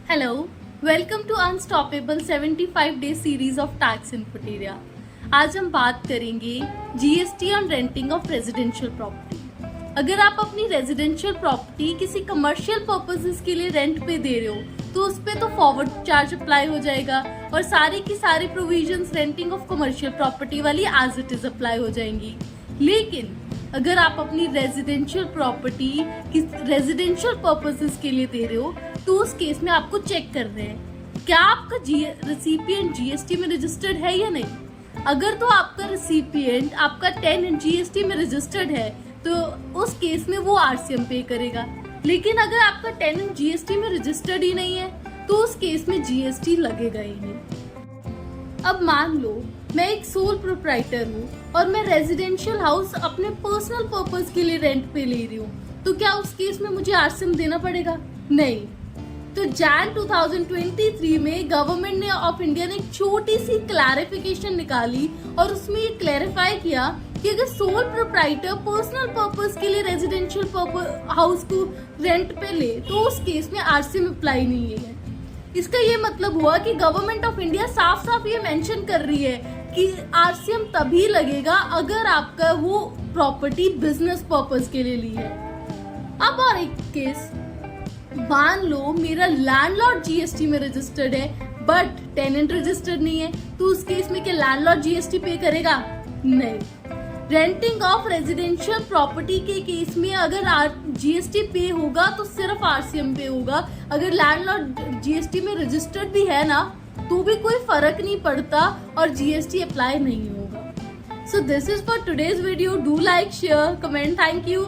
Hello, welcome to unstoppable 75 day series of tax Infotaria. आज हम बात करेंगे GST on renting of residential property. अगर आप अपनी रेजिडेंशियल प्रॉपर्टी किसी कमर्शियल पर्पसेस के लिए रेंट पे दे रहे हो तो उस पे तो फॉरवर्ड चार्ज अप्लाई हो जाएगा और सारी की सारी provisions renting of commercial property वाली एज इट इज अप्लाई हो जाएंगी। लेकिन अगर आप अपनी रेजिडेंशियल प्रॉपर्टी रेजिडेंशियल पर्पसेस के लिए दे रहे हो तो उस केस में आपको चेक कर रहे हैं क्या आपका रेसिपिएंट जीएसटी में रजिस्टर्ड है या नहीं। अगर तो आपका रेसिपिएंट आपका टेनेंट जीएसटी में रजिस्टर्ड है तो उस केस में वो आरसीएम पे करेगा। लेकिन अगर आपका टेनेंट जीएसटी में रजिस्टर्ड ही नहीं है तो उस केस में जीएसटी लगेगा ही नहीं। अब मान लो मैं एक सोल प्रोप्राइटर हूँ और मैं रेजिडेंशियल हाउस अपने पर्सनल पर्पस के लिए रेंट पे ले रही हूँ, तो क्या उस केस में मुझे आरसीएम देना पड़ेगा? नहीं। तो जैन 2023 में गवर्नमेंट ने ऑफ इंडिया ने एक छोटी सी क्लैरिफिकेशन निकाली और उसमें ये क्लैरिफाई किया कि अगर सोल प्रोप्राइटर पर्सनल पर्पस के लिए रेजिडेंशियल हाउस को रेंट पे ले तो उस केस में आरसीएम अप्लाई नहीं है। इसका ये मतलब हुआ कि गवर्नमेंट ऑफ इंडिया साफ साफ ये मेंशन कर रही है कि आरसीएम तभी लगेगा अगर आपका वो प्रॉपर्टी बिजनेस पर्पस के लिए ली है। अब और एक केस, मान लो मेरा लैंडलॉर्ड जीएसटी में रजिस्टर्ड है बट टेनेंट रजिस्टर्ड नहीं है, तो उस केस में क्या लैंडलॉर्ड जीएसटी पे करेगा? नहीं। रेंटिंग ऑफ रेजिडेंशियल प्रॉपर्टी के केस में अगर जीएसटी पे होगा तो सिर्फ आरसीएम पे होगा। अगर लैंडलॉर्ड जीएसटी में रजिस्टर्ड भी है ना तो भी कोई फर्क नहीं पड़ता और जीएसटी अप्लाई नहीं होगा। So this is for today's video. Do like, share, comment. Thank you.